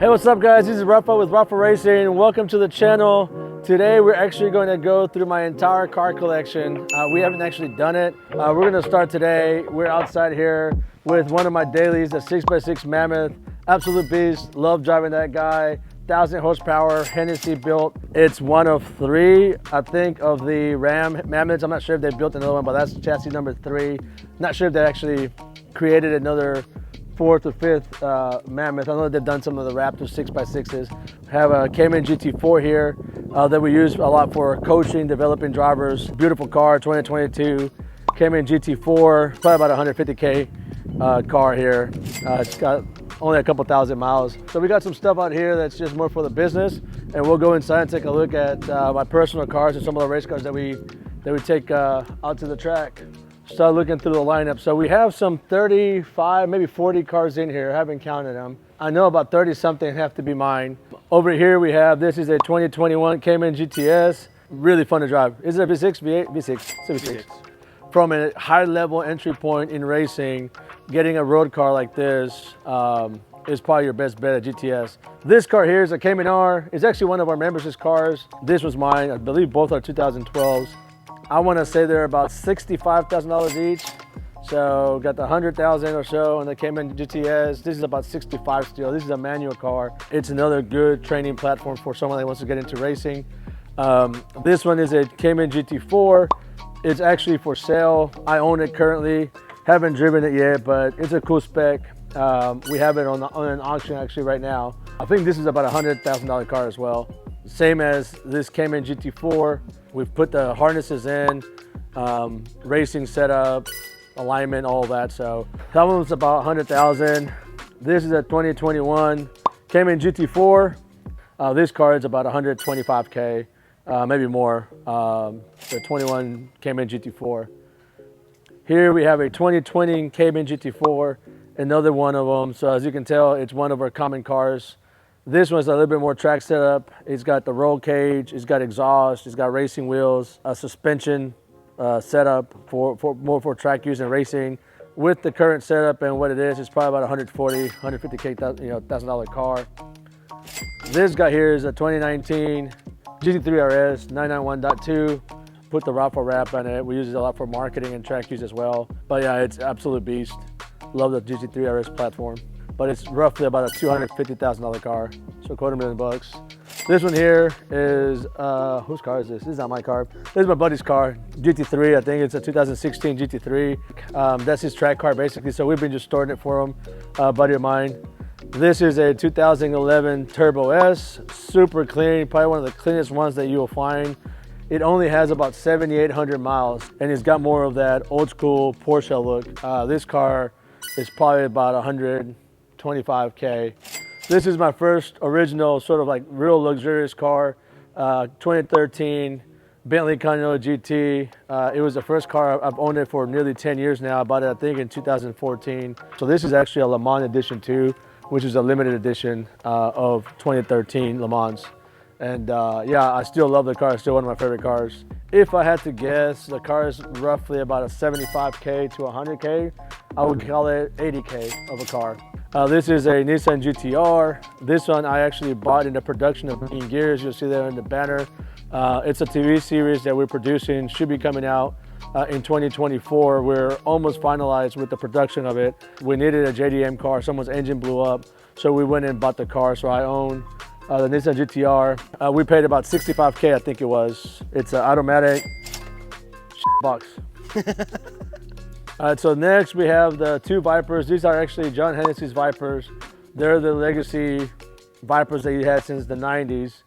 Hey, what's up guys? This is Rafa with Rafa Racing. Welcome to the channel. Today we're actually going to go through my entire car collection. We haven't actually done it. We're going to start today. We're outside here with one of my dailies, the 6x6 Mammoth. Absolute beast. Love driving that guy. 1,000 horsepower, Hennessy built. It's one of three, I think, of the Ram Mammoths. I'm not sure if they built another one, but that's chassis number 3. Not sure if they actually created another 4th or 5th Mammoth. I know they've done some of the Raptor 6x6s. Have a Cayman GT4 here that we use a lot for coaching, developing drivers. Beautiful car, 2022 Cayman GT4, probably about 150K car here. It's got only a couple thousand miles. So we got some stuff out here that's just more for the business, and we'll go inside and take a look at my personal cars and some of the race cars that we take out to the track. Start looking through the lineup. So we have some 35, maybe 40 cars in here. I haven't counted them. I know about 30 something have to be mine. Over here we have, this is a 2021 Cayman GTS. Really fun to drive. Is it a V6, V8? V6, V6. From a high level entry point in racing, getting a road car like this is probably your best bet at GTS. This car here is a Cayman R. It's actually one of our members' cars. This was mine. I believe both are 2012s. I want to say they're about $65,000 each. So got the 100,000 or so on the Cayman GTS. This is about 65 still. This is a manual car. It's another good training platform for someone that wants to get into racing. This one is a Cayman GT4. It's actually for sale. I own it currently. Haven't driven it yet, but it's a cool spec. We have it on an auction actually right now. I think this is about a $100,000 car as well. Same as this Cayman GT4. We've put the harnesses in, racing setup, alignment, all that. So that one's about 100,000. This is a 2021 Cayman GT4. This car is about 125K, maybe more. The 21 Cayman GT4. Here we have a 2020 Cayman GT4, another one of them. So as you can tell, it's one of our common cars. This one's a little bit more track setup. It's got the roll cage, it's got exhaust, it's got racing wheels, a suspension setup for more for track use and racing. With the current setup and what it is, it's probably about 140, 150K $1,000 car. This guy here is a 2019 GT3 RS 991.2. Put the Rafa wrap on it. We use it a lot for marketing and track use as well. But yeah, it's absolute beast. Love the GT3 RS platform. But it's roughly about a $250,000 car, so $250,000. This one here is, whose car is this? This is not my car. This is my buddy's car, GT3. I think it's a 2016 GT3. That's his track car basically, so we've been just storing it for him, a buddy of mine. This is a 2011 Turbo S, super clean, probably one of the cleanest ones that you will find. It only has about 7,800 miles, and it's got more of that old school Porsche look. This car is probably about 125K. This is my first original sort of like real luxurious car, 2013 Bentley Continental GT. It was the first car. I've owned it for nearly 10 years now. I bought it I think in 2014. So this is actually a Le Mans edition too, which is a limited edition of 2013 Le Mans. And yeah, I still love the car. It's still one of my favorite cars. If I had to guess, the car is roughly about a 75K to 100K. I would call it 80K of a car. This is a Nissan GT-R. This one I actually bought in the production of Green Gears. You'll see there in the banner. It's a TV series that we're producing, should be coming out in 2024. We're almost finalized with the production of it. We needed a JDM car. Someone's engine blew up, so we went and bought the car. So I own the Nissan GT-R. We paid about 65K, I think it was. It's an automatic box. All right, so next we have the 2 Vipers. These are actually John Hennessy's Vipers. They're the legacy Vipers that he had since the 90s,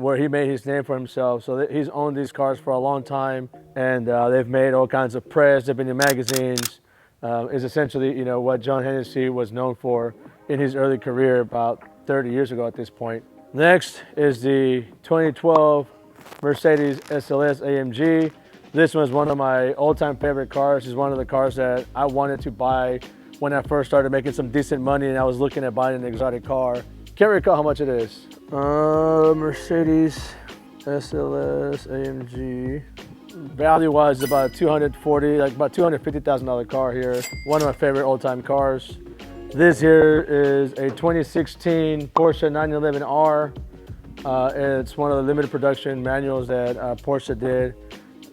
where he made his name for himself. So he's owned these cars for a long time, and they've made all kinds of press. They've been in magazines. Is essentially, what John Hennessy was known for in his early career about 30 years ago at this point. Next is the 2012 Mercedes SLS AMG. This was one of my all-time favorite cars. It's one of the cars that I wanted to buy when I first started making some decent money and I was looking at buying an exotic car. Can't recall how much it is. Mercedes SLS AMG. Value-wise, about $240,000, like about $250,000 car here. One of my favorite old-time cars. This here is a 2016 Porsche 911R. It's one of the limited production manuals that Porsche did.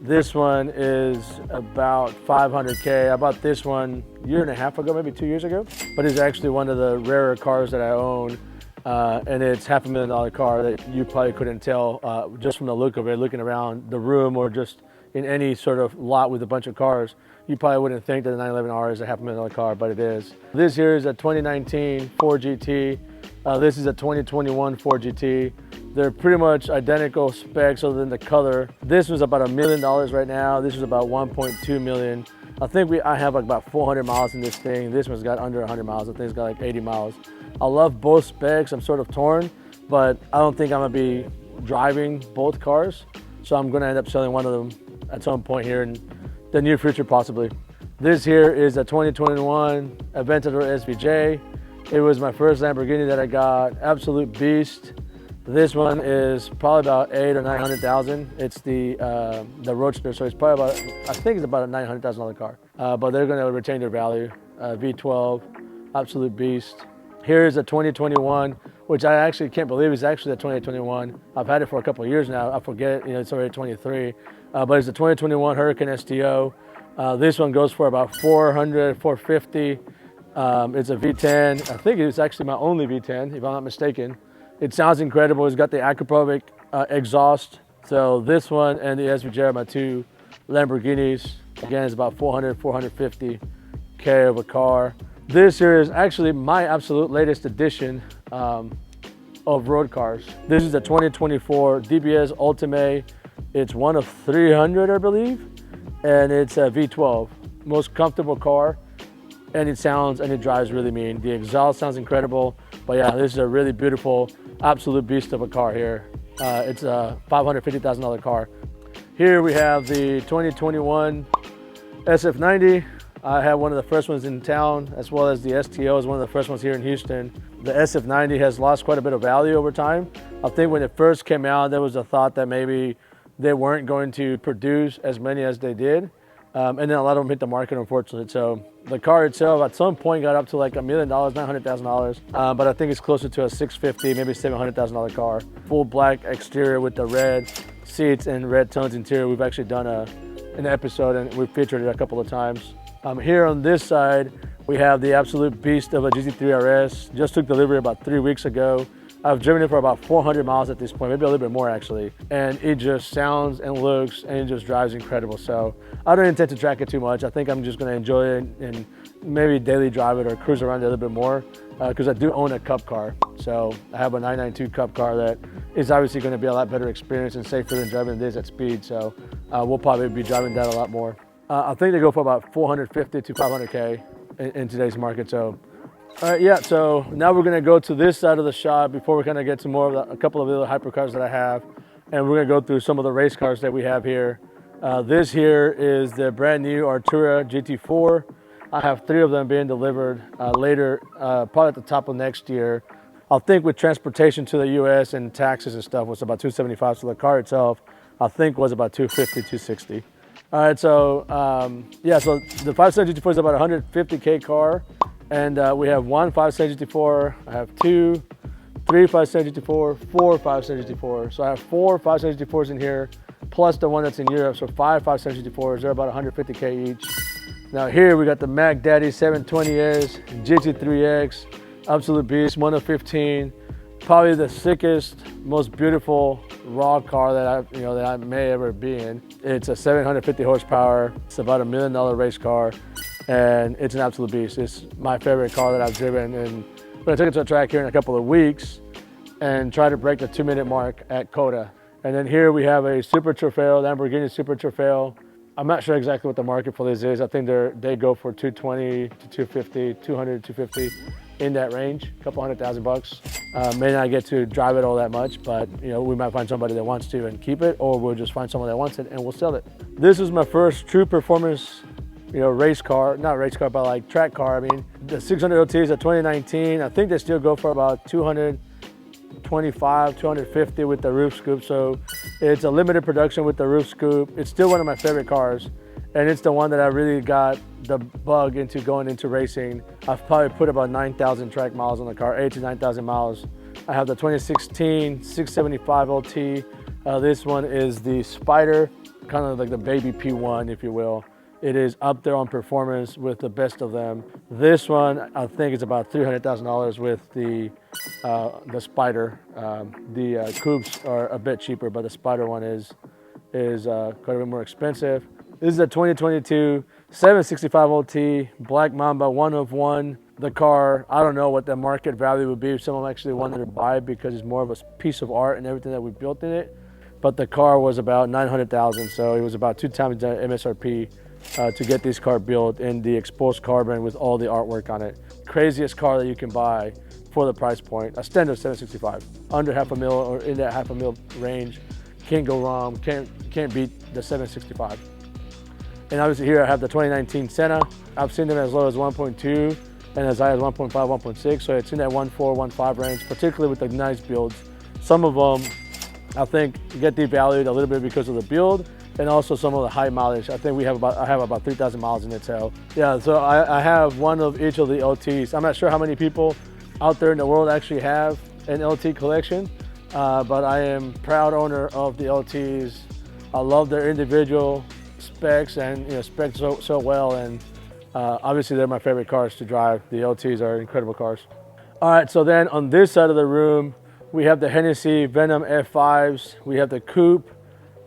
This one is about 500K. I bought this one a year and a half ago, maybe 2 years ago, but it's actually one of the rarer cars that I own. And it's $500,000 car that you probably couldn't tell just from the look of it, looking around the room or just in any sort of lot with a bunch of cars. You probably wouldn't think that the 911R is a $500,000 car, but it is. This here is a 2019 Ford GT. This is a 2021 Ford GT. They're pretty much identical specs other than the color. This was about $1 million right now. This is about 1.2 million. I think I have like about 400 miles in this thing. This one's got under 100 miles. I think it's got like 80 miles. I love both specs. I'm sort of torn, but I don't think I'm gonna be driving both cars. So I'm gonna end up selling one of them at some point here in the near future, possibly. This here is a 2021 Aventador SVJ. It was my first Lamborghini that I got, absolute beast. This one is probably about 800,000 or 900,000. It's the Roadster, so it's probably about, I think it's about a $900,000 car. But they're gonna retain their value. V12, absolute beast. Here's a 2021, which I actually can't believe is actually a 2021. I've had it for a couple of years now. I forget, it's already 23. But it's a 2021 Hurricane STO. This one goes for about 400, 450. It's a V10. I think it's actually my only V10, if I'm not mistaken. It sounds incredible. It's got the Acropovic exhaust. So this one and the SVJ are my two Lamborghinis. Again, it's about 400, 450K of a car. This here is actually my absolute latest edition of road cars. This is a 2024 DBS Ultimate. It's one of 300, I believe, and it's a V12. Most comfortable car, and it sounds and it drives really mean. The exhaust sounds incredible, but yeah, this is a really beautiful, absolute beast of a car here. It's a $550,000 car. Here we have the 2021 SF90. I had one of the first ones in town, as well as the STO is one of the first ones here in Houston. The SF90 has lost quite a bit of value over time. I think when it first came out, there was a thought that maybe they weren't going to produce as many as they did. And then a lot of them hit the market, unfortunately. So the car itself at some point got up to like $1 million, $900,000. But I think it's closer to a $650,000, maybe $700,000 car. Full black exterior with the red seats and red tones interior. We've actually done an episode and we've featured it a couple of times. Here on this side, we have the absolute beast of a GT3 RS. Just took delivery about 3 weeks ago. I've driven it for about 400 miles at this point, maybe a little bit more actually. And it just sounds and looks and it just drives incredible. So I don't intend to track it too much. I think I'm just gonna enjoy it and maybe daily drive it or cruise around it a little bit more because I do own a Cup car. So I have a 992 Cup car that is obviously gonna be a lot better experience and safer than driving this at speed. So we'll probably be driving that a lot more. I think they go for about 450 to 500K in today's market. So, all right, yeah. So now we're gonna go to this side of the shop before we kind of get to more of a couple of the other hypercars that I have, and we're gonna go through some of the race cars that we have here. This here is the brand new Artura GT4. I have 3 of them being delivered later, probably at the top of next year. I think with transportation to the U.S. and taxes and stuff was about $275. So the car itself, I think, was about $250, $260. All right, so yeah, so the 5.7 GT4 is about a 150K car, and we have one 5.7 GT4, I have 2, 3 5.7 GT4, 4 5.7 GT4. So I have 4 5.7 GT4s in here, plus the one that's in Europe, so 5 5.7 GT4s, they're about 150K each. Now here we got the Mac Daddy 720S, GT3X, absolute beast, 1 of 15. Probably the sickest, most beautiful raw car that I may ever be in. It's a 750 horsepower. It's about $1 million race car, and it's an absolute beast. It's my favorite car that I've driven, and I'm gonna take it to a track here in a couple of weeks and try to break the 2-minute mark at COTA. And then here we have a Super Trofeo, Lamborghini Super Trofeo. I'm not sure exactly what the market for this is. I think they go for 220 to 250, 200 to 250. In that range, a couple $100,000. May not get to drive it all that much, but we might find somebody that wants to and keep it, or we'll just find someone that wants it and we'll sell it. This is my first true performance, race car, not race car, but like track car. I mean, the 600 OT is a 2019. I think they still go for about 200, 225, 250 with the roof scoop. So it's a limited production with the roof scoop. It's still one of my favorite cars. And it's the one that I really got the bug into going into racing. I've probably put about 9,000 track miles on the car, 8 to 9,000 miles. I have the 2016 675 LT. This one is the Spider, kind of like the baby P1, if you will. It is up there on performance with the best of them. This one, I think, is about $300,000 with the Spider. The coupes are a bit cheaper, but the Spider one is quite a bit more expensive. This is a 2022 765 LT, Black Mamba, one of one. The car, I don't know what the market value would be if someone actually wanted to buy it because it's more of a piece of art and everything that we built in it. But the car was about $900,000, so it was about 2 times the MSRP to get this car built in the exposed carbon with all the artwork on it. Craziest car that you can buy for the price point. A standard 765, under $500,000 or in that $500,000 range. Can't go wrong, can't beat the 765. And obviously here I have the 2019 Senna. I've seen them as low as 1.2 and as high as 1.5, 1.6. So it's in that 1.4, 1.5 range, particularly with the nice builds. Some of them, I think, get devalued a little bit because of the build and also some of the high mileage. I think I have about 3,000 miles in it. So yeah, so I have one of each of the LTs. I'm not sure how many people out there in the world actually have an LT collection, but I am proud owner of the LTs. I love their individual specs and specs so well, and obviously they're my favorite cars to drive. The LTs are incredible cars. All right, so then on this side of the room we have the Hennessy Venom F5s, we have the Coupe,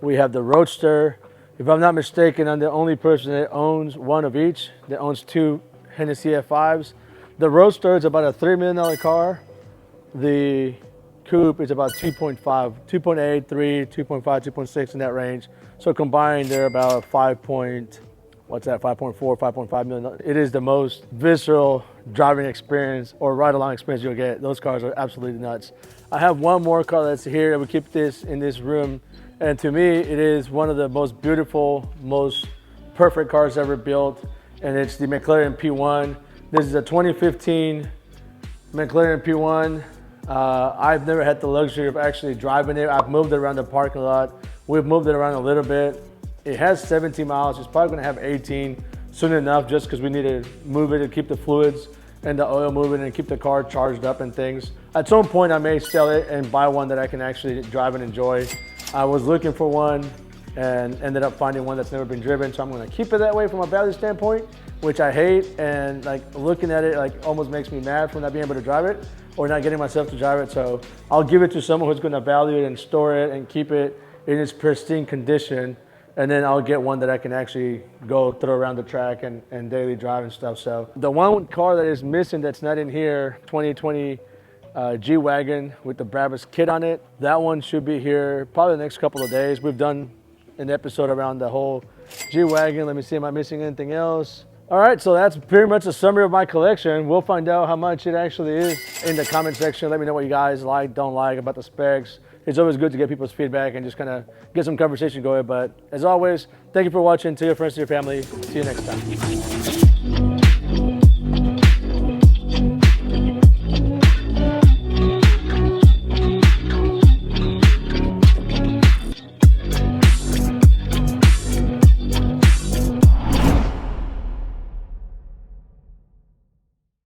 we have the Roadster. If I'm not mistaken, I'm the only person that owns one of each, that owns 2 Hennessy F5s. The Roadster is about a $3 million car. The Coupe is about 2.5, 2.8, 3, 2.5, 2.6 in that range. So combined, they're about 5.4, 5.5 million. It is the most visceral driving experience or ride-along experience you'll get. Those cars are absolutely nuts. I have one more car that's here, and we keep this in this room. And to me, it is one of the most beautiful, most perfect cars ever built. And it's the McLaren P1. This is a 2015 McLaren P1. I've never had the luxury of actually driving it. I've moved it around the parking lot. We've moved it around a little bit. It has 17 miles. It's probably gonna have 18 soon enough, just because we need to move it to keep the fluids and the oil moving and keep the car charged up and things. At some point, I may sell it and buy one that I can actually drive and enjoy. I was looking for one and ended up finding one that's never been driven, so I'm gonna keep it that way from a value standpoint, which I hate, and like looking at it like almost makes me mad for not being able to drive it or not getting myself to drive it. So I'll give it to someone who's gonna value it and store it and keep it in its pristine condition, and then I'll get one that I can actually go throw around the track and daily drive and stuff. So the one car that is missing that's not in here, 2020 G-Wagon with the Brabus kit on it, that one should be here probably the next couple of days. We've done an episode around the whole G-Wagon. Let me see, am I missing anything else? All right, so that's pretty much a summary of my collection. We'll find out how much it actually is in the comment section. Let me know what you guys like, don't like about the specs. It's always good to get people's feedback and just kind of get some conversation going. But as always, thank you for watching. To your friends, to your family. See you next time.